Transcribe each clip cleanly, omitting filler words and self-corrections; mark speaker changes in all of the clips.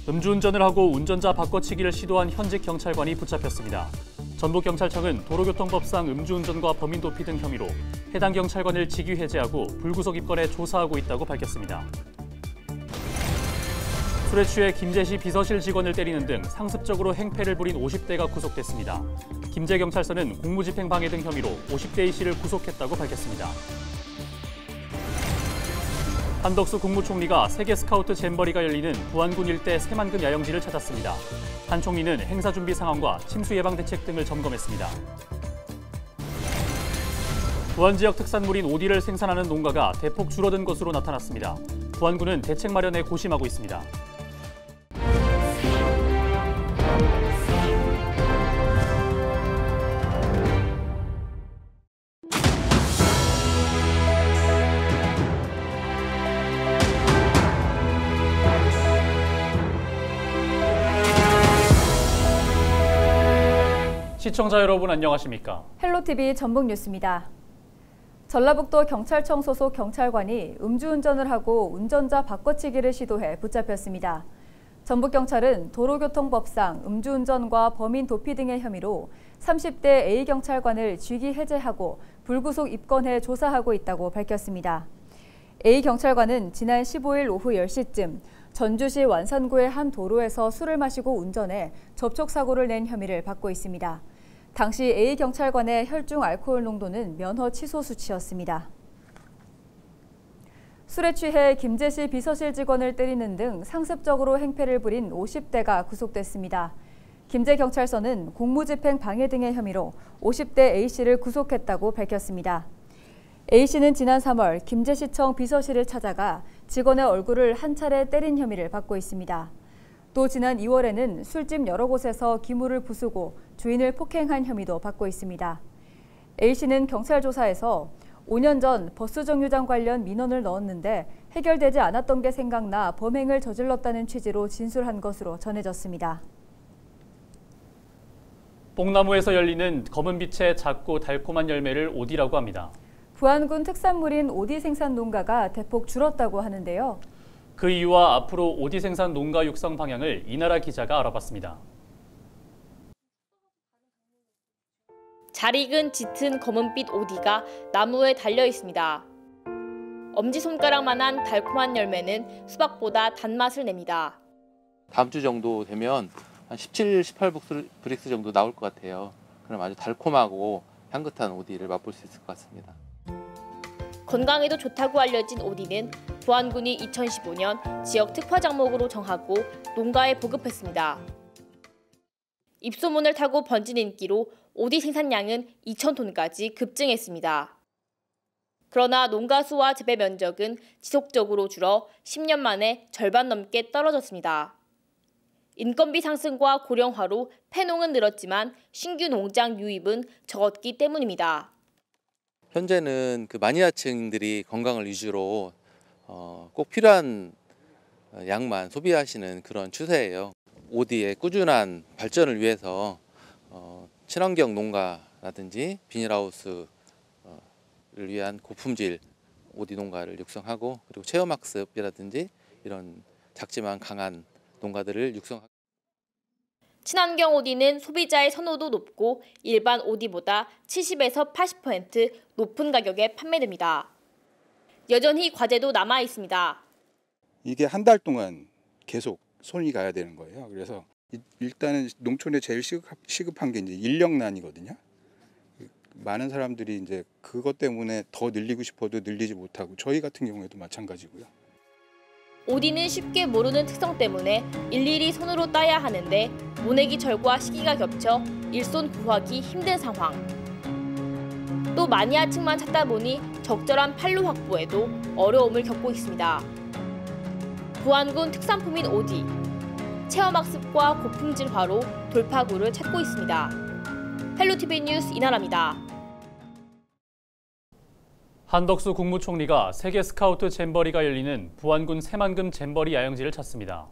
Speaker 1: 음주운전을 하고 운전자 바꿔치기를 시도한 현직 경찰관이 붙잡혔습니다. 전북경찰청은 도로교통법상 음주운전과 범인도피 등 혐의로 해당 경찰관을 직위해제하고 불구속 입건해 조사하고 있다고 밝혔습니다. 술에 취해 김제시 비서실 직원을 때리는 등 상습적으로 행패를 부린 50대가 구속됐습니다. 김제경찰서는 공무집행방해 등 혐의로 50대 A씨를 구속했다고 밝혔습니다. 한덕수 국무총리가 세계 스카우트 잼버리가 열리는 부안군 일대 새만금 야영지를 찾았습니다. 한 총리는 행사 준비 상황과 침수 예방 대책 등을 점검했습니다. 부안 지역 특산물인 오디를 생산하는 농가가 대폭 줄어든 것으로 나타났습니다. 부안군은 대책 마련에 고심하고 있습니다. 시청자 여러분 안녕하십니까?
Speaker 2: 헬로티비 전북뉴스입니다. 전라북도 경찰청 소속 경찰관이 음주운전을 하고 운전자 바꿔치기를 시도해 붙잡혔습니다. 전북경찰은 도로교통법상 음주운전과 범인 도피 등의 혐의로 30대 A 경찰관을 직위 해제하고 불구속 입건해 조사하고 있다고 밝혔습니다. A 경찰관은 지난 15일 오후 10시쯤 전주시 완산구의 한 도로에서 술을 마시고 운전해 접촉사고를 낸 혐의를 받고 있습니다. 당시 A 경찰관의 혈중 알코올 농도는 면허 취소 수치였습니다. 술에 취해 김제시 비서실 직원을 때리는 등 상습적으로 행패를 부린 50대가 구속됐습니다. 김제경찰서는 공무집행 방해 등의 혐의로 50대 A씨를 구속했다고 밝혔습니다. A씨는 지난 3월 김제시청 비서실을 찾아가 직원의 얼굴을 한 차례 때린 혐의를 받고 있습니다. 또 지난 2월에는 술집 여러 곳에서 기물을 부수고 주인을 폭행한 혐의도 받고 있습니다. A씨는 경찰 조사에서 5년 전 버스 정류장 관련 민원을 넣었는데 해결되지 않았던 게 생각나 범행을 저질렀다는 취지로 진술한 것으로 전해졌습니다.
Speaker 1: 뽕나무에서 열리는 검은빛의 작고 달콤한 열매를 오디라고 합니다.
Speaker 2: 부안군 특산물인 오디 생산 농가가 대폭 줄었다고 하는데요.
Speaker 1: 그 이유와 앞으로 오디 생산 농가 육성 방향을 이나라 기자가 알아봤습니다.
Speaker 3: 잘 익은 짙은 검은빛 오디가 나무에 달려 있습니다. 엄지손가락만한 달콤한 열매는 수박보다 단맛을 냅니다.
Speaker 4: 다음 주 정도 되면 한 17, 18브릭스 정도 나올 것 같아요. 그럼 아주 달콤하고 향긋한 오디를 맛볼 수 있을 것 같습니다.
Speaker 3: 건강에도 좋다고 알려진 오디는 부안군이 2015년 지역 특화 작목으로 정하고 농가에 보급했습니다. 입소문을 타고 번진 인기로 오디 생산량은 2,000톤까지 급증했습니다. 그러나 농가 수와 재배 면적은 지속적으로 줄어 10년 만에 절반 넘게 떨어졌습니다. 인건비 상승과 고령화로 폐농은 늘었지만 신규 농장 유입은 적었기 때문입니다.
Speaker 4: 현재는 그 마니아층들이 건강을 위주로 꼭 필요한 양만 소비하시는 그런 추세예요. 오디의 꾸준한 발전을 위해서 친환경 농가라든지 비닐하우스를 위한 고품질 오디 농가를 육성하고 그리고 체험학습이라든지 이런 작지만 강한 농가들을 육성하고
Speaker 3: 친환경 오디는 소비자의 선호도 높고 일반 오디보다 70에서 80% 높은 가격에 판매됩니다. 여전히 과제도 남아 있습니다.
Speaker 5: 이게 한 달 동안 계속 손이 가야 되는 거예요. 그래서 일단은 농촌에 제일 시급한 게 이제 인력난이거든요. 많은 사람들이 이제 그것 때문에 더 늘리고 싶어도 늘리지 못하고 저희 같은 경우에도 마찬가지고요.
Speaker 3: 오디는 쉽게 모르는 특성 때문에 일일이 손으로 따야 하는데 모내기철과 시기가 겹쳐 일손 구하기 힘든 상황. 또 마니아층만 찾다 보니 적절한 판로 확보에도 어려움을 겪고 있습니다. 부안군 특산품인 오디. 체험학습과 고품질화로 돌파구를 찾고 있습니다. 헬로티비 뉴스 이나라입니다.
Speaker 1: 한덕수 국무총리가 세계 스카우트 잼버리가 열리는 부안군 새만금 잼버리 야영지를 찾습니다.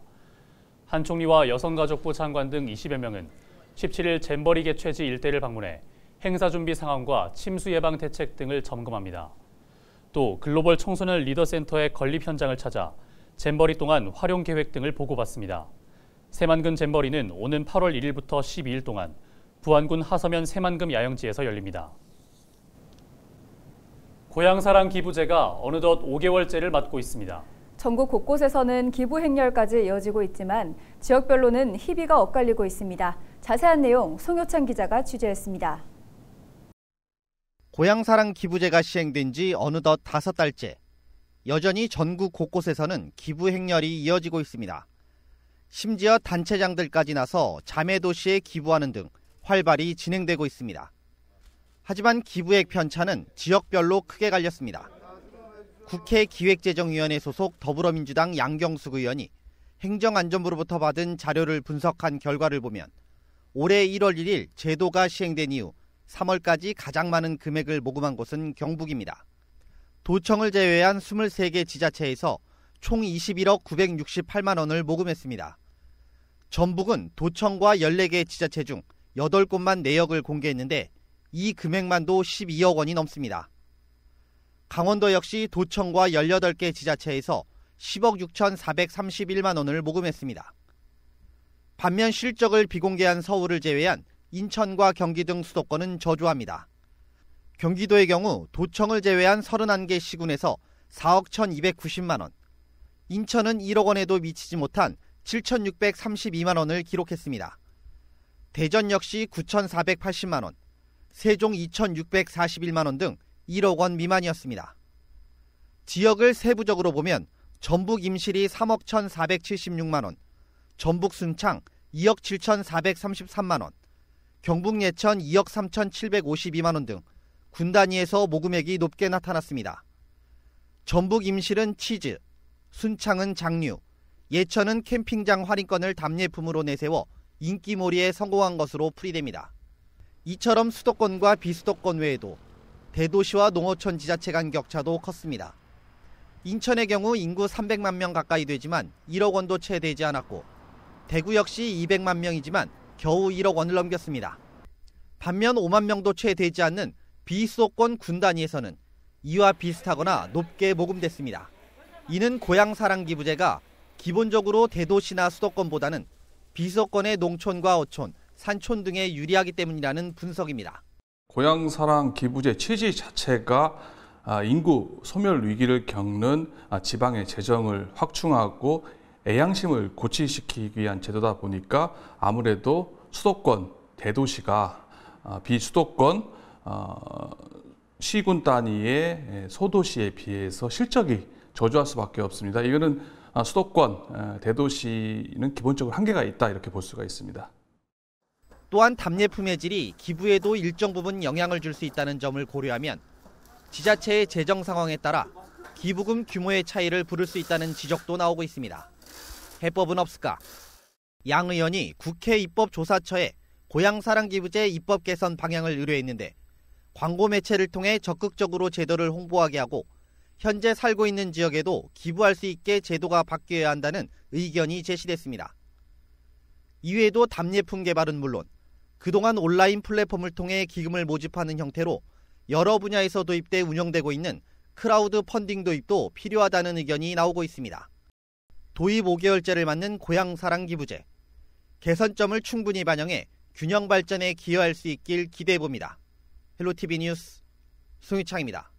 Speaker 1: 한 총리와 여성가족부 장관 등 20여 명은 17일 잼버리 개최지 일대를 방문해 행사 준비 상황과 침수 예방 대책 등을 점검합니다. 또 글로벌 청소년 리더 센터의 건립 현장을 찾아 잼버리 동안 활용 계획 등을 보고받습니다. 새만금 잼버리는 오는 8월 1일부터 12일 동안 부안군 하서면 새만금 야영지에서 열립니다. 고향사랑 기부제가 어느덧 5개월째를 맞고 있습니다.
Speaker 2: 전국 곳곳에서는 기부 행렬까지 이어지고 있지만 지역별로는 희비가 엇갈리고 있습니다. 자세한 내용 송효찬 기자가 취재했습니다.
Speaker 6: 고향사랑 기부제가 시행된 지 어느덧 5달째. 여전히 전국 곳곳에서는 기부 행렬이 이어지고 있습니다. 심지어 단체장들까지 나서 자매도시에 기부하는 등 활발히 진행되고 있습니다. 하지만 기부액 편차는 지역별로 크게 갈렸습니다. 국회 기획재정위원회 소속 더불어민주당 양경숙 의원이 행정안전부로부터 받은 자료를 분석한 결과를 보면 올해 1월 1일 제도가 시행된 이후 3월까지 가장 많은 금액을 모금한 곳은 경북입니다. 도청을 제외한 23개 지자체에서 총 21억 968만 원을 모금했습니다. 전북은 도청과 14개 지자체 중 8곳만 내역을 공개했는데 이 금액만도 12억 원이 넘습니다. 강원도 역시 도청과 18개 지자체에서 10억 6,431만 원을 모금했습니다. 반면 실적을 비공개한 서울을 제외한 인천과 경기 등 수도권은 저조합니다. 경기도의 경우 도청을 제외한 31개 시군에서 4억 1,290만 원, 인천은 1억 원에도 미치지 못한 7,632만 원을 기록했습니다. 대전 역시 9,480만 원, 세종 2,641만 원 등 1억 원 미만이었습니다. 지역을 세부적으로 보면 전북 임실이 3억 1,476만 원, 전북 순창 2억 7,433만 원, 경북 예천 2억 3,752만 원 등 군 단위에서 모금액이 높게 나타났습니다. 전북 임실은 치즈, 순창은 장류, 예천은 캠핑장 할인권을 답례품으로 내세워 인기몰이에 성공한 것으로 풀이됩니다. 이처럼 수도권과 비수도권 외에도 대도시와 농어촌 지자체 간 격차도 컸습니다. 인천의 경우 인구 300만 명 가까이 되지만 1억 원도 채 되지 않았고 대구 역시 200만 명이지만 겨우 1억 원을 넘겼습니다. 반면 5만 명도 채 되지 않는 비수도권 군 단위에서는 이와 비슷하거나 높게 모금됐습니다. 이는 고향사랑기부제가 기본적으로 대도시나 수도권보다는 비수도권의 농촌과 어촌, 산촌 등에 유리하기 때문이라는 분석입니다.
Speaker 7: 고향사랑 기부제 취지 자체가 인구 소멸 위기를 겪는 지방의 재정을 확충하고 애양심을 고취시키기 위한 제도다 보니까 아무래도 수도권, 대도시가 비수도권 시군 단위의 소도시에 비해서 실적이 저조할 수밖에 없습니다. 이거는 수도권, 대도시는 기본적으로 한계가 있다 이렇게 볼 수가 있습니다.
Speaker 6: 또한 답례품의 질이 기부에도 일정 부분 영향을 줄 수 있다는 점을 고려하면 지자체의 재정 상황에 따라 기부금 규모의 차이를 부를 수 있다는 지적도 나오고 있습니다. 해법은 없을까? 양 의원이 국회 입법조사처에 고향사랑기부제 입법 개선 방향을 의뢰했는데 광고 매체를 통해 적극적으로 제도를 홍보하게 하고 현재 살고 있는 지역에도 기부할 수 있게 제도가 바뀌어야 한다는 의견이 제시됐습니다. 이외에도 답례품 개발은 물론 그동안 온라인 플랫폼을 통해 기금을 모집하는 형태로 여러 분야에서 도입돼 운영되고 있는 크라우드 펀딩 도입도 필요하다는 의견이 나오고 있습니다. 도입 5개월째를 맞는 고향사랑기부제. 개선점을 충분히 반영해 균형 발전에 기여할 수 있길 기대해봅니다. 헬로티비 뉴스 송유창입니다.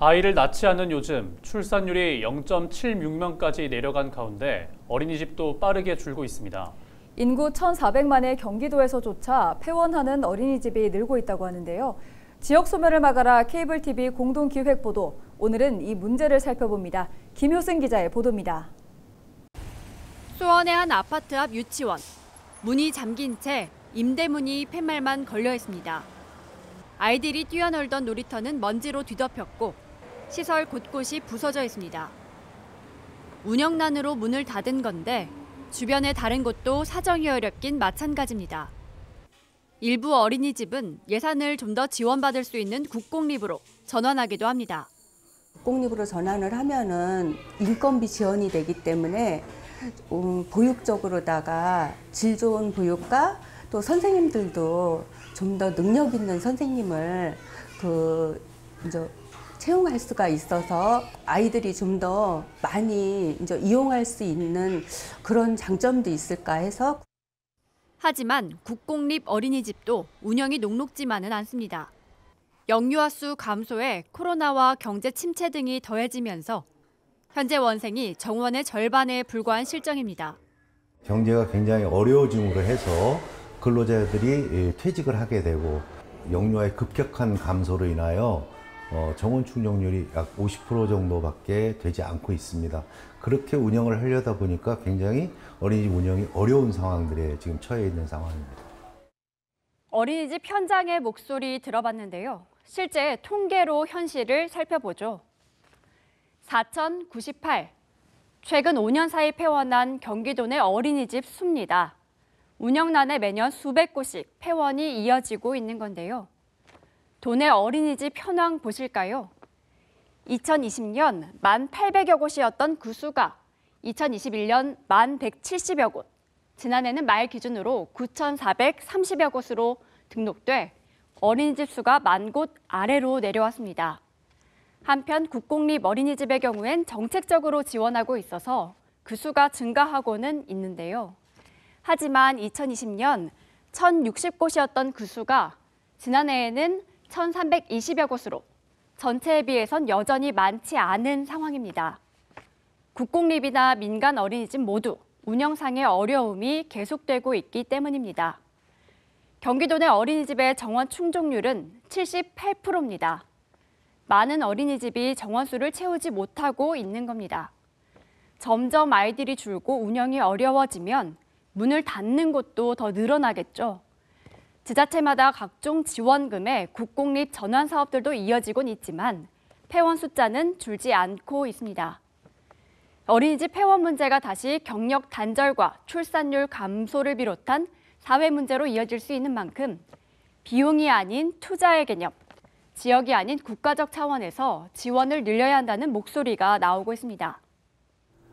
Speaker 1: 아이를 낳지 않는 요즘 출산율이 0.76명까지 내려간 가운데 어린이집도 빠르게 줄고 있습니다.
Speaker 2: 인구 1,400만의 경기도에서조차 폐원하는 어린이집이 늘고 있다고 하는데요. 지역 소멸을 막아라 케이블 TV 공동기획보도. 오늘은 이 문제를 살펴봅니다. 김효승 기자의 보도입니다.
Speaker 8: 수원의 한 아파트 앞 유치원. 문이 잠긴 채 임대문이 팻말만 걸려 있습니다. 아이들이 뛰어놀던 놀이터는 먼지로 뒤덮였고 시설 곳곳이 부서져 있습니다. 운영난으로 문을 닫은 건데 주변의 다른 곳도 사정이 어렵긴 마찬가지입니다. 일부 어린이집은 예산을 좀 더 지원받을 수 있는 국공립으로 전환하기도 합니다.
Speaker 9: 국공립으로 전환을 하면은 인건비 지원이 되기 때문에 보육적으로다가 질 좋은 보육과 또 선생님들도 좀 더 능력 있는 선생님을 이제 채용할 수가 있어서 아이들이 좀 더 많이 이제 이용할 수 있는 그런 장점도 있을까 해서.
Speaker 8: 하지만 국공립 어린이집도 운영이 녹록지만은 않습니다. 영유아 수 감소에 코로나와 경제 침체 등이 더해지면서 현재 원생이 정원의 절반에 불과한 실정입니다.
Speaker 10: 경제가 굉장히 어려워짐으로 해서 근로자들이 퇴직을 하게 되고 영유아의 급격한 감소로 인하여 정원 충족률이 약 50% 정도밖에 되지 않고 있습니다. 그렇게 운영을 하려다 보니까 굉장히 어린이집 운영이 어려운 상황들에 지금 처해 있는 상황입니다.
Speaker 8: 어린이집 현장의 목소리 들어봤는데요. 실제 통계로 현실을 살펴보죠. 4,098. 최근 5년 사이 폐원한 경기도 내 어린이집 수입니다. 운영난에 매년 수백 곳씩 폐원이 이어지고 있는 건데요. 도내 어린이집 현황 보실까요? 2020년 1,800여 곳이었던 그 수가 2021년 1,170여 곳, 지난해는 말 기준으로 9,430여 곳으로 등록돼 어린이집 수가 10,000곳 아래로 내려왔습니다. 한편 국공립 어린이집의 경우엔 정책적으로 지원하고 있어서 그 수가 증가하고는 있는데요. 하지만 2020년 1,060곳이었던 그 수가 지난해에는 1,320여 곳으로 전체에 비해선 여전히 많지 않은 상황입니다. 국공립이나 민간 어린이집 모두 운영상의 어려움이 계속되고 있기 때문입니다. 경기도 내 어린이집의 정원 충족률은 78%입니다. 많은 어린이집이 정원수를 채우지 못하고 있는 겁니다. 점점 아이들이 줄고 운영이 어려워지면 문을 닫는 곳도 더 늘어나겠죠. 지자체마다 각종 지원금의 국공립 전환 사업들도 이어지곤 있지만 폐원 숫자는 줄지 않고 있습니다. 어린이집 폐원 문제가 다시 경력 단절과 출산율 감소를 비롯한 사회 문제로 이어질 수 있는 만큼 비용이 아닌 투자의 개념, 지역이 아닌 국가적 차원에서 지원을 늘려야 한다는 목소리가 나오고 있습니다.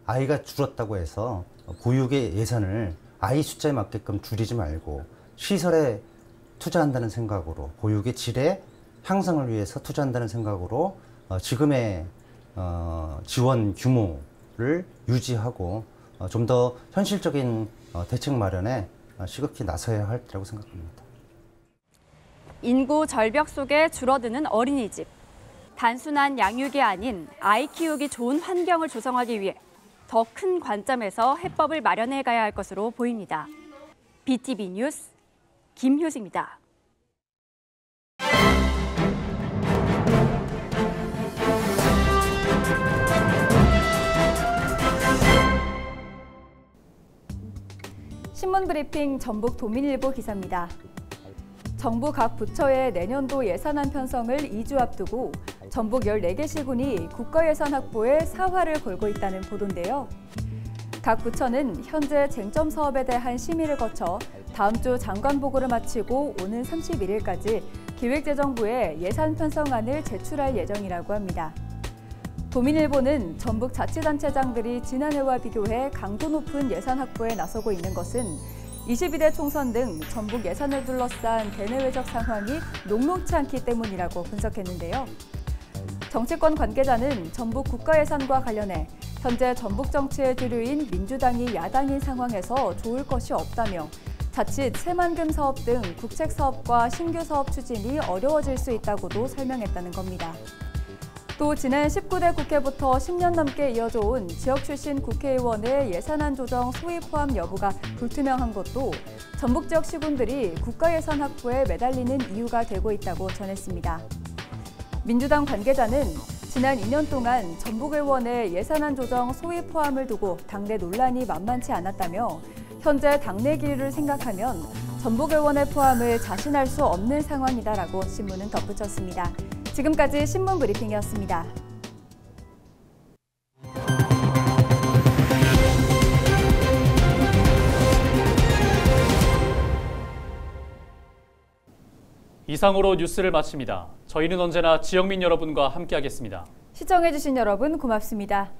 Speaker 11: 아이가 줄었다고 해서 보육의 예산을 아이 숫자에 맞게끔 줄이지 말고 시설에 투자한다는 생각으로 보육의 질의 향상을 위해서 투자한다는 생각으로 지금의 지원 규모를 유지하고 좀 더 현실적인 대책 마련에 시급히 나서야 할 때라고 생각합니다.
Speaker 8: 인구 절벽 속에 줄어드는 어린이집. 단순한 양육이 아닌 아이 키우기 좋은 환경을 조성하기 위해 더 큰 관점에서 해법을 마련해 가야 할 것으로 보입니다. BTV 뉴스 김효지입니다.
Speaker 2: 신문 브리핑 전북 도민일보 기사입니다. 정부 각 부처의 내년도 예산안 편성을 2주 앞두고 전북 14개 시군이 국가예산 확보에 사활을 걸고 있다는 보도인데요. 각 부처는 현재 쟁점 사업에 대한 심의를 거쳐 다음 주 장관 보고를 마치고 오는 31일까지 기획재정부에 예산 편성안을 제출할 예정이라고 합니다. 도민일보는 전북 자치단체장들이 지난해와 비교해 강도 높은 예산 확보에 나서고 있는 것은 22대 총선 등 전북 예산을 둘러싼 대내외적 상황이 녹록치 않기 때문이라고 분석했는데요. 정치권 관계자는 전북 국가예산과 관련해 현재 전북 정치의 주류인 민주당이 야당인 상황에서 좋을 것이 없다며 자칫 새만금 사업 등 국책 사업과 신규 사업 추진이 어려워질 수 있다고도 설명했다는 겁니다. 또 지난 19대 국회부터 10년 넘게 이어져 온 지역 출신 국회의원의 예산안 조정 소위 포함 여부가 불투명한 것도 전북 지역 시군들이 국가예산 확보에 매달리는 이유가 되고 있다고 전했습니다. 민주당 관계자는 지난 2년 동안 전북 의원의 예산안 조정 소위 포함을 두고 당내 논란이 만만치 않았다며 현재 당내 기류를 생각하면 전북 의원의 포함을 자신할 수 없는 상황이다라고 신문은 덧붙였습니다. 지금까지 신문 브리핑이었습니다.
Speaker 1: 이상으로 뉴스를 마칩니다. 저희는 언제나 지역민 여러분과 함께하겠습니다.
Speaker 2: 시청해주신 여러분 고맙습니다.